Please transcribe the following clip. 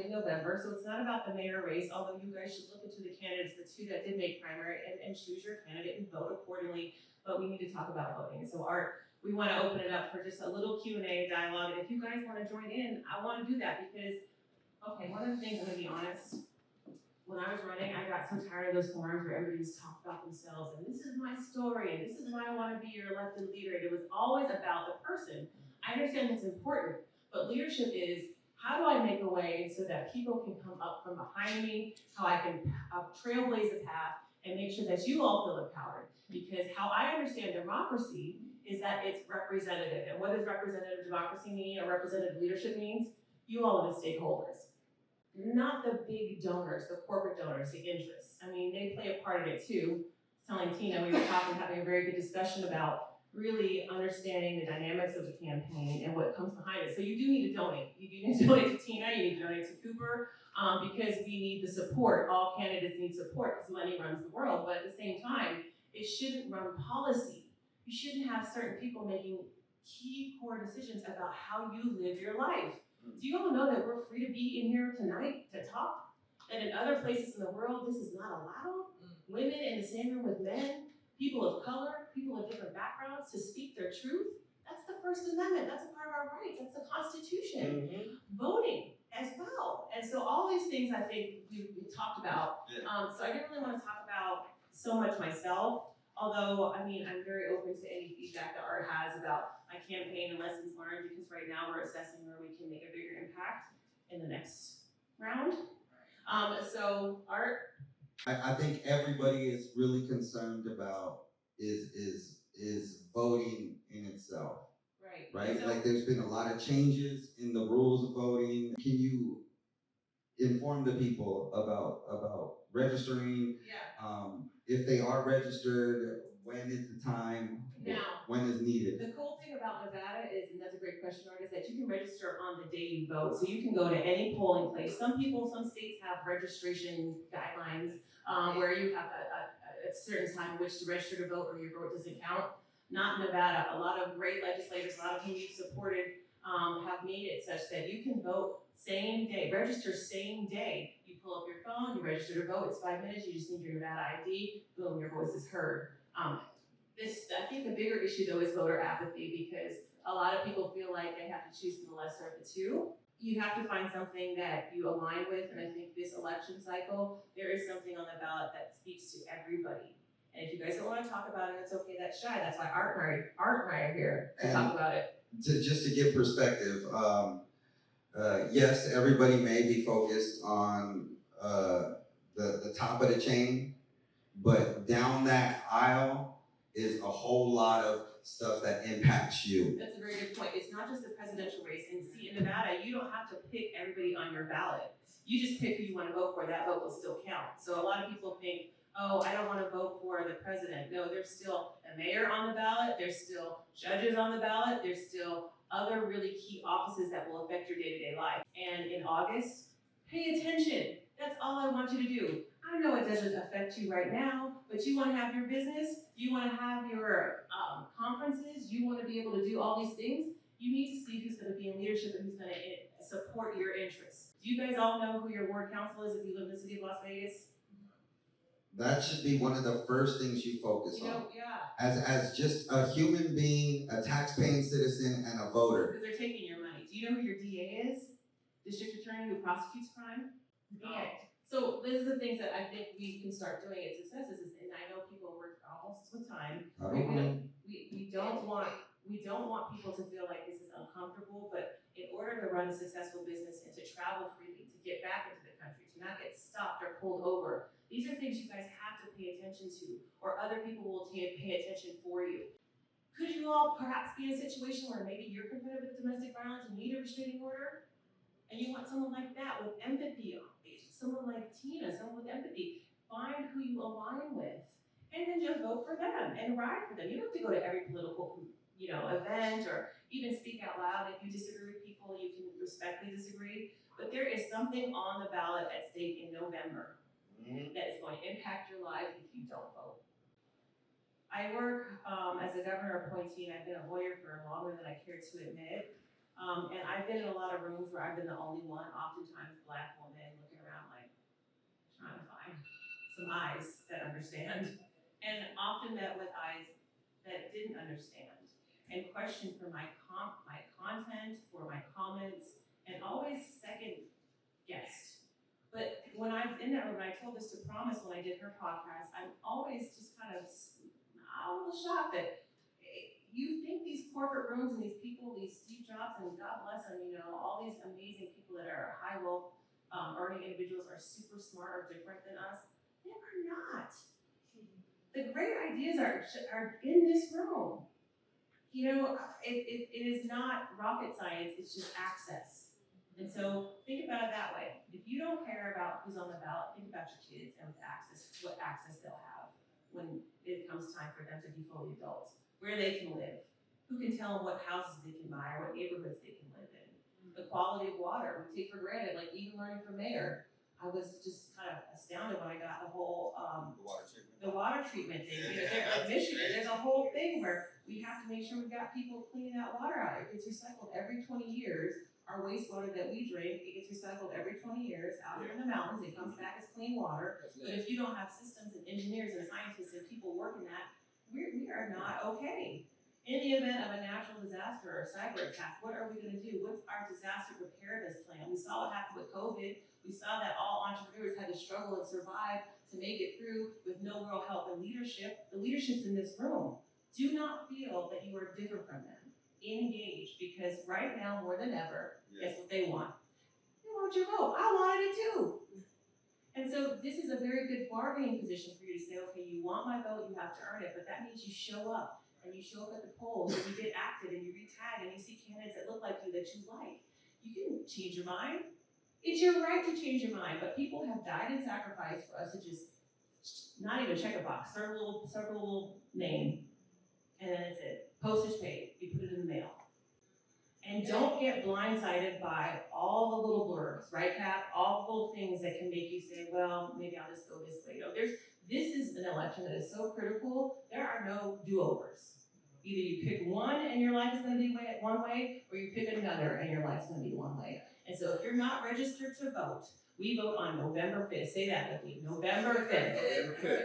in November, so it's not about the mayor race, although you guys should look into the candidates, the two that did make primary, and choose your candidate and vote accordingly, but we need to talk about voting. So Art, we want to open it up for just a little Q&A dialogue, and if you guys want to join in, I want to do that because, okay, one of the things, I'm going to be honest, when I was running, I got so tired of those forums where everybody's talking about themselves, and this is my story, and this is why I want to be your elected leader. It was always about the person. I understand it's important, but leadership is, how do I make a way so that people can come up from behind me, how I can trailblaze a path and make sure that you all feel empowered? Because how I understand democracy is that it's representative. And what does representative democracy mean, or representative leadership means? You all are the stakeholders. Not the big donors, the corporate donors, the interests. I mean, they play a part in it too. Telling Tina, we were having a very good discussion about really understanding the dynamics of the campaign and what comes behind it. So you do need to donate. You do need to donate to Tina, you need to donate to Cooper, because we need the support. All candidates need support because money runs the world, but at the same time, it shouldn't run policy. You shouldn't have certain people making key core decisions about how you live your life. Do you all know that we're free to be in here tonight to talk? That in other places in the world, this is not allowed? Women in the same room with men, people of color, people of different backgrounds to speak their truth. That's the First Amendment. That's a part of our rights. That's the Constitution. Voting as well. And so all these things I think we talked about. So I didn't really want to talk about so much myself, although, I mean, I'm very open to any feedback that Art has about my campaign and lessons learned, because right now we're assessing where we can make a bigger impact in the next round. So Art? I think everybody is really concerned about is voting in itself. Right? So, like, there's been a lot of changes in the rules of voting. Can you inform the people about registering? Yeah. If they are registered, when is the time? Now, when is needed? The cool thing about Nevada is, and that's a great question, Art, is that you can register on the day you vote. So you can go to any polling place. Some states have registration guidelines where you have a certain time in which to register to vote or your vote doesn't count. Not in Nevada. A lot of great legislators, a lot of whom you've supported, have made it such that you can vote same day, register same day. You pull up your phone, you register to vote, it's 5 minutes, you just need your Nevada ID, boom, your voice is heard. I think the bigger issue though is voter apathy, because a lot of people feel like they have to choose the lesser of the two. You have to find something that you align with, and I think this election cycle, there is something on the ballot that speaks to everybody. And if you guys don't want to talk about it, it's okay, that's shy. That's why Art and I are here to talk about it. Just to give perspective, yes, everybody may be focused on the top of the chain, but down that aisle is a whole lot of stuff that impacts you. That's a very good point. It's not just the presidential race. And see, in Nevada, you don't have to pick everybody on your ballot. You just pick who you want to vote for. That vote will still count. So a lot of people think, oh, I don't want to vote for the president. No, there's still a mayor on the ballot. There's still judges on the ballot. There's still other really key offices that will affect your day-to-day life. And in August, pay attention. That's all I want you to do. I know it doesn't affect you right now, but you want to have your business, you want to have your conferences, you want to be able to do all these things. You need to see who's going to be in leadership and who's going to support your interests. Do you guys all know who your ward council is if you live in the city of Las Vegas? That should be one of the first things you focus on. Yeah. As just a human being, a tax-paying citizen, and a voter. Because they're taking your money. Do you know who your DA is? District attorney who prosecutes crime? Okay. So these are the things that I think we can start doing at Successes, and I know people work almost with time. We don't want people to feel like this is uncomfortable, but in order to run a successful business and to travel freely, to get back into the country, to not get stopped or pulled over, these are things you guys have to pay attention to, or other people will pay attention for you. Could you all perhaps be in a situation where maybe you're committed with domestic violence and need a restraining order? And you want someone like that with empathy, someone like Tina, someone with empathy. Find who you align with, and then just vote for them and ride for them. You don't have to go to every political, event or even speak out loud. If you disagree with people, you can respectfully disagree. But there is something on the ballot at stake in November that is going to impact your life if you don't vote. I work as a governor appointee, and I've been a lawyer for longer than I care to admit. And I've been in a lot of rooms where I've been the only one, oftentimes Black some eyes that understand, and often met with eyes that didn't understand, and questioned for my content, for my comments, and always second guessed. But when I was in that room, and I told this to Promise when I did her podcast, I'm always just kind of a little shocked that you think these corporate rooms and these people, these Steve Jobs, and God bless them, you know, all these amazing people that are high wealth earning individuals are super smart or different than us. They are not. The great ideas are in this room. You know, it is not rocket science, it's just access. And so think about it that way. If you don't care about who's on the ballot, think about your kids and what access they'll have when it comes time for them to be fully adults, where they can live, who can tell them what houses they can buy or what neighborhoods they can live in, the quality of water we take for granted, like even learning from Mayor. I was just kind of astounded when I got the whole the water treatment thing. You know, there, Michigan, there's a whole thing where we have to make sure we've got people cleaning that water out. It gets recycled every 20 years. Our wastewater that we drink, it gets recycled every 20 years out here in the mountains. It comes back as clean water. But if you don't have systems and engineers and scientists and people working that, we are not okay. In the event of a natural disaster or cyber attack, what are we going to do? What's our disaster preparedness plan? We saw what happened with COVID. We saw that all entrepreneurs had to struggle and survive to make it through with no real help and leadership. The leadership's in this room. Do not feel that you are different from them. Engage, because right now more than ever, guess what they want? They want your vote. I wanted it too. And so this is a very good bargaining position for you to say, okay, you want my vote, you have to earn it, but that means you show up. And you show up at the polls, and you get active, and you retag, and you see candidates that look like you that you like. You can change your mind. It's your right to change your mind, but people have died and sacrificed for us to just not even check a box, circle a little name, and then it's it. Postage paid, you put it in the mail. And don't get blindsided by all the little blurbs, right, Cap? All the little things that can make you say, well, maybe I'll just go this way. You know, this is an election that is so critical. There are no do-overs. Either you pick one and your life is going to be one way, or you pick another and your life's going to be one way. And so if you're not registered to vote, we vote on November 5th. Say that with me, November 5th.